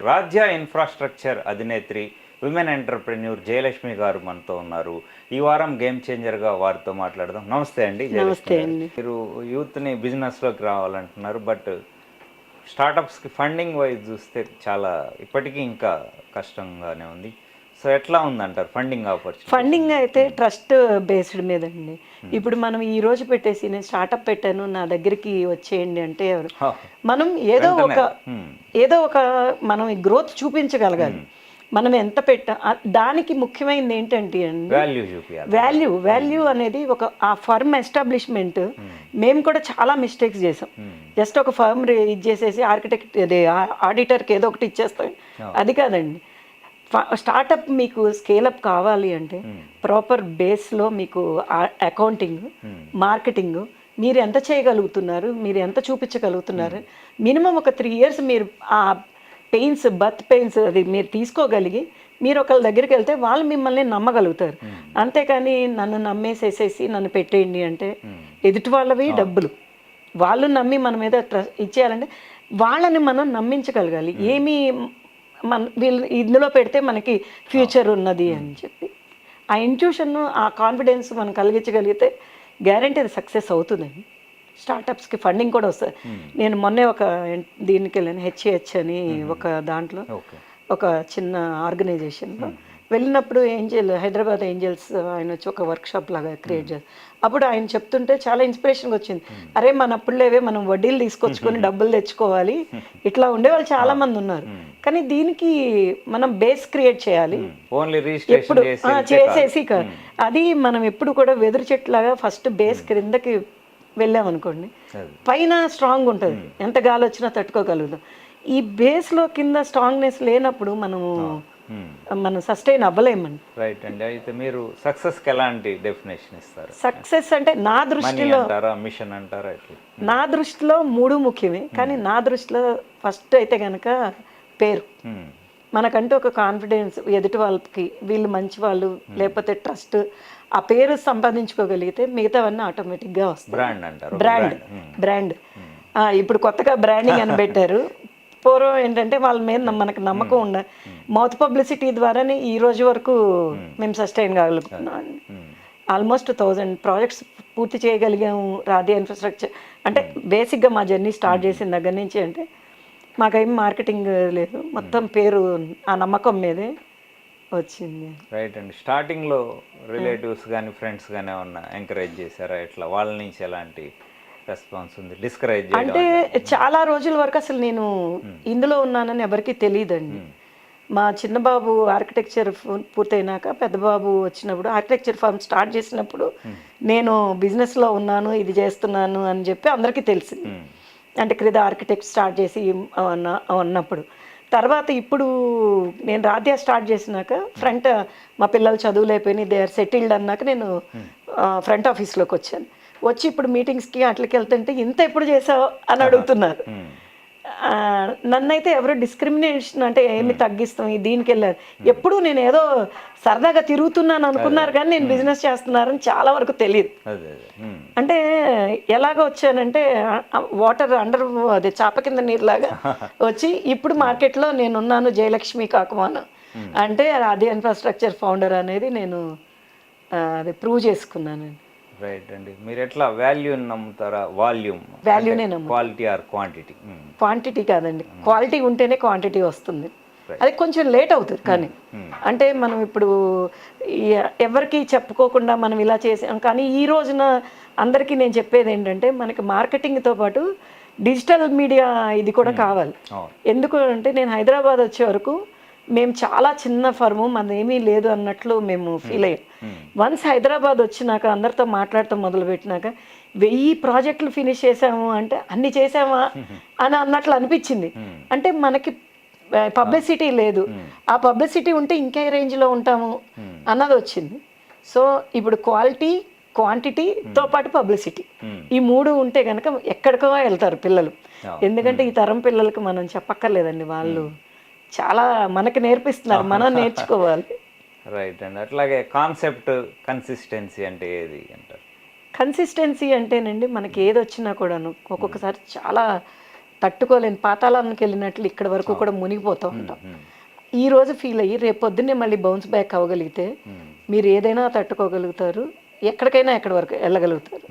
రాజ్య infrastructure అధినేత్రి women entrepreneur Jayalakshmi గారు మనతో ఉన్నారు. ఈ వారం గేమ్ చేంజర్గా వారితో మాట్లాడదాం. నమస్తే అండి. నమస్తే అండి. మీరు యూత్ని బిజినెస్లోకి రావాలంటున్నారు, బట్ స్టార్టప్స్కి ఫండింగ్ వైజ్ చూస్తే చాలా ఇప్పటికీ ఇంకా కష్టంగానే ఉంది. సో ఎట్లా ఉందంటారు ఫండింగ్ ఆపర్చునిటీ? ఫండింగ్ అయితే ట్రస్ట్ బేస్డ్ మీద అండి. ఇప్పుడు మనం ఈ రోజు పెట్టేసి నేను స్టార్టప్ పెట్టాను నా దగ్గరికి వచ్చేయండి అంటే ఎవరు, మనం ఏదో ఒక మనం ఈ గ్రోత్ చూపించగలగాలి. మనం ఎంత దానికి ముఖ్యమైనది ఏంటంటే అండి వాల్యూ అనేది ఒక ఆ ఫర్మ్ ఎస్టాబ్లిష్మెంట్. మేము కూడా చాలా మిస్టేక్స్ చేసాం. జస్ట్ ఒక ఫర్మ్ ఇది చేసేసి ఆర్కిటెక్ట్ అదే ఆడిటర్కి ఏదో ఒకటి ఇచ్చేస్తాం, అది కాదండి. స్టార్టప్ మీకు స్కేలప్ కావాలి అంటే ప్రాపర్ బేస్లో మీకు అకౌంటింగ్, మార్కెటింగ్, మీరు ఎంత చేయగలుగుతున్నారు, మీరు ఎంత చూపించగలుగుతున్నారు, మినిమం ఒక 3 years మీరు ఆ బర్త్ పెయిన్స్ అది మీరు తీసుకోగలిగి మీరు ఒకళ్ళ దగ్గరికి వెళ్తే వాళ్ళు మిమ్మల్ని నమ్మగలుగుతారు. అంతేకాని నన్ను నమ్మేసేసేసి నన్ను పెట్టేయండి అంటే ఎదుటి వాళ్ళవి డబ్బులు వాళ్ళు నమ్మి మన మీద ఇచ్చేయాలంటే వాళ్ళని మనం నమ్మించగలగాలి. వీళ్ళు ఇందులో పెడితే మనకి ఫ్యూచర్ ఉన్నది అని చెప్పి ఆ ఇంట్యూషన్, ఆ కాన్ఫిడెన్స్ మనం కలిగించగలిగితే గ్యారంటీ అది సక్సెస్ అవుతుందండి. స్టార్టప్స్కి ఫండింగ్ కూడా వస్తుంది. నేను మొన్నే ఒక దీనికి వెళ్ళాను, హెచ్ఏహెచ్ అని ఒక దాంట్లో ఒక చిన్న ఆర్గనైజేషన్లో వెళ్ళినప్పుడు హైదరాబాద్ ఏంజల్స్ ఆయన వచ్చి ఒక వర్క్షాప్ లాగా క్రియేట్ చేస్తారు. అప్పుడు ఆయన చెప్తుంటే చాలా ఇన్స్పిరేషన్గా వచ్చింది. అరే మన అప్పుడులేవే మనం వడ్డీలు తీసుకొచ్చుకొని డబ్బులు తెచ్చుకోవాలి, ఇట్లా ఉండేవాళ్ళు చాలా మంది ఉన్నారు. కానీ దీనికి మనం బేస్ క్రియేట్ చేయాలి. ఎప్పుడు చేసేసి అది మనం ఎప్పుడు కూడా వెదురు చెట్లాగా ఫస్ట్ బేస్ క్రిందకి వెళ్ళామనుకోండి పైన స్ట్రాంగ్ ఉంటుంది, ఎంత గాలి వచ్చినా తట్టుకోగలుగుతాం. ఈ బేస్లో కింద స్ట్రాంగ్నెస్ లేనప్పుడు మనం సస్టైన్ అవ్వలేమండి. రైట్ అండి. అయితే మీరు సక్సెస్కి ఎలాంటి డెఫినేషన్ ఇస్తారు? సక్సెస్ అంటే నా దృష్టిలో మిషన్ అంటారా? నా దృష్టిలో 3 ముఖ్యమే. కానీ నా దృష్టిలో ఫస్ట్ అయితే కనుక పేరు. మనకంటూ ఒక కాన్ఫిడెన్స్, ఎదుటి వాళ్ళకి వీళ్ళు మంచి వాళ్ళు లేకపోతే ట్రస్ట్, ఆ పేరు సంపాదించుకోగలిగితే మిగతావన్నీ ఆటోమేటిక్గా వస్తాయి. బ్రాండ్ ఇప్పుడు కొత్తగా బ్రాండింగ్ అని పెట్టారు. పూర్వం ఏంటంటే వాళ్ళ మీద మనకు నమ్మకం ఉండాలి. మౌత్ పబ్లిసిటీ ద్వారానే ఈ రోజు వరకు మేము సస్టైన్ కాగలుగుతున్నాం. ఆల్మోస్ట్ 1000 ప్రాజెక్ట్స్ పూర్తి చేయగలిగాము. రాధ్య ఇన్ఫ్రాస్ట్రక్చర్ అంటే బేసిక్గా మా జర్నీ స్టార్ట్ చేసిన దగ్గర నుంచి అంటే మాకేం మార్కెటింగ్ లేదు, మొత్తం పేరు ఆ నమ్మకం మీదే వచ్చింది. రైట్ అండి. స్టార్టింగ్లో రిలేటివ్స్ కానీ ఫ్రెండ్స్ కానీ ఏమన్నా ఎంకరేజ్ చేశారా? ఎట్లా వాళ్ళ నుంచి ఎలాంటి రెస్పాన్స్ ఉంది? డిస్కరేజ్ అంటే చాలా రోజుల వరకు అసలు నేను ఇందులో ఉన్నానని ఎవరికి తెలియదండి. మా చిన్న బాబు ఆర్కిటెక్చర్ పూర్తయినాక పెద్ద బాబు వచ్చినప్పుడు ఆర్కిటెక్చర్ ఫర్మ్ స్టార్ట్ చేసినప్పుడు నేను బిజినెస్లో ఉన్నాను, ఇది చేస్తున్నాను అని చెప్పి అందరికీ తెలిసింది. అంటే క్రిద ఆర్కిటెక్ట్ స్టార్ట్ చేసి ఉన్నప్పుడు తర్వాత ఇప్పుడు నేను రాధ్య స్టార్ట్ చేసినాక ఫ్రంట్ మా పిల్లలు చదువులైపోయినాయి, దే ఆర్ సెటిల్డ్ అన్నాక నేను ఫ్రంట్ ఆఫీస్లోకి వచ్చాను. వచ్చి ఇప్పుడు మీటింగ్స్కి అట్లకి వెళ్తుంటే ఇంత ఎప్పుడు చేసావు అని అడుగుతున్నారు. నన్నైతే ఎవరు డిస్క్రిమినేషన్ అంటే ఏమి తగ్గిస్తాం దీనికి వెళ్ళారు. ఎప్పుడు నేను ఏదో సరదాగా తిరుగుతున్నాను అనుకున్నారు కానీ నేను బిజినెస్ చేస్తున్నారని చాలా వరకు తెలియదు. అంటే ఎలాగ వచ్చానంటే వాటర్ అదే చాప కింద నీరులాగా వచ్చి ఇప్పుడు మార్కెట్లో నేనున్నాను, జయలక్ష్మి కాకుమాను అంటే రాధ్య ఇన్ఫ్రాస్ట్రక్చర్ ఫౌండర్ అనేది నేను అది ప్రూవ్ చేసుకున్నాను. రైట్ అండి. మీరు ఎట్లా వాల్యూ నమ్ముతారా? వాల్యూనే నమ్ము, క్వాలిటీ ఆర్ క్వాంటిటీ? క్వాంటిటీ కాదండి, క్వాలిటీ ఉంటేనే క్వాంటిటీ వస్తుంది. అది కొంచెం లేట్ అవుతుంది కానీ అంటే మనం ఇప్పుడు ఎవరికి చెప్పుకోకుండా మనం ఇలా చేసాం. కానీ ఈ రోజున అందరికీ నేను చెప్పేది ఏంటంటే మనకి మార్కెటింగ్తో పాటు డిజిటల్ మీడియా ఇది కూడా కావాలి. ఎందుకు అంటే నేను హైదరాబాద్ వచ్చే వరకు మేము చాలా చిన్న ఫర్ము, మనదేమీ లేదు అన్నట్లు మేము ఫీల్ అయ్యాం. వన్స్ హైదరాబాద్ వచ్చినాక అందరితో మాట్లాడటం మొదలుపెట్టినాక 1000 ప్రాజెక్టులు ఫినిష్ చేసాము అంటే అన్ని చేసామా అని అన్నట్లు అనిపించింది. అంటే మనకి పబ్లిసిటీ లేదు, ఆ పబ్లిసిటీ ఉంటే ఇంకే రేంజ్లో ఉంటాము అన్నది వచ్చింది. సో ఇప్పుడు క్వాలిటీ, క్వాంటిటీతో పాటు పబ్లిసిటీ, ఈ 3 ఉంటే కనుక ఎక్కడికో వెళ్తారు పిల్లలు. ఎందుకంటే ఈ తరం పిల్లలకి మనం చెప్పక్కర్లేదండి, వాళ్ళు చాలా మనకి నేర్పిస్తున్నారు, మనం నేర్చుకోవాలి. రైట్ అండి. అట్లాగే కాన్సెప్ట్ కన్సిస్టెన్సీ అంటే ఏది అంటారు? కన్సిస్టెన్సీ అంటేనండి మనకి ఏది వచ్చినా కూడాను ఒక్కొక్కసారి చాలా తట్టుకోలేని పాతాళానికి వెళ్ళినట్లు ఇక్కడ వరకు కూడా మునిగిపోతూ ఉంటాం. ఈ రోజు ఫీల్ అయ్యి రేపు పొద్దున్నే మళ్ళీ బౌన్స్ బ్యాక్ అవ్వగలిగితే మీరు ఏదైనా తట్టుకోగలుగుతారు, ఎక్కడికైనా ఎక్కడి వరకు వెళ్ళగలుగుతారు.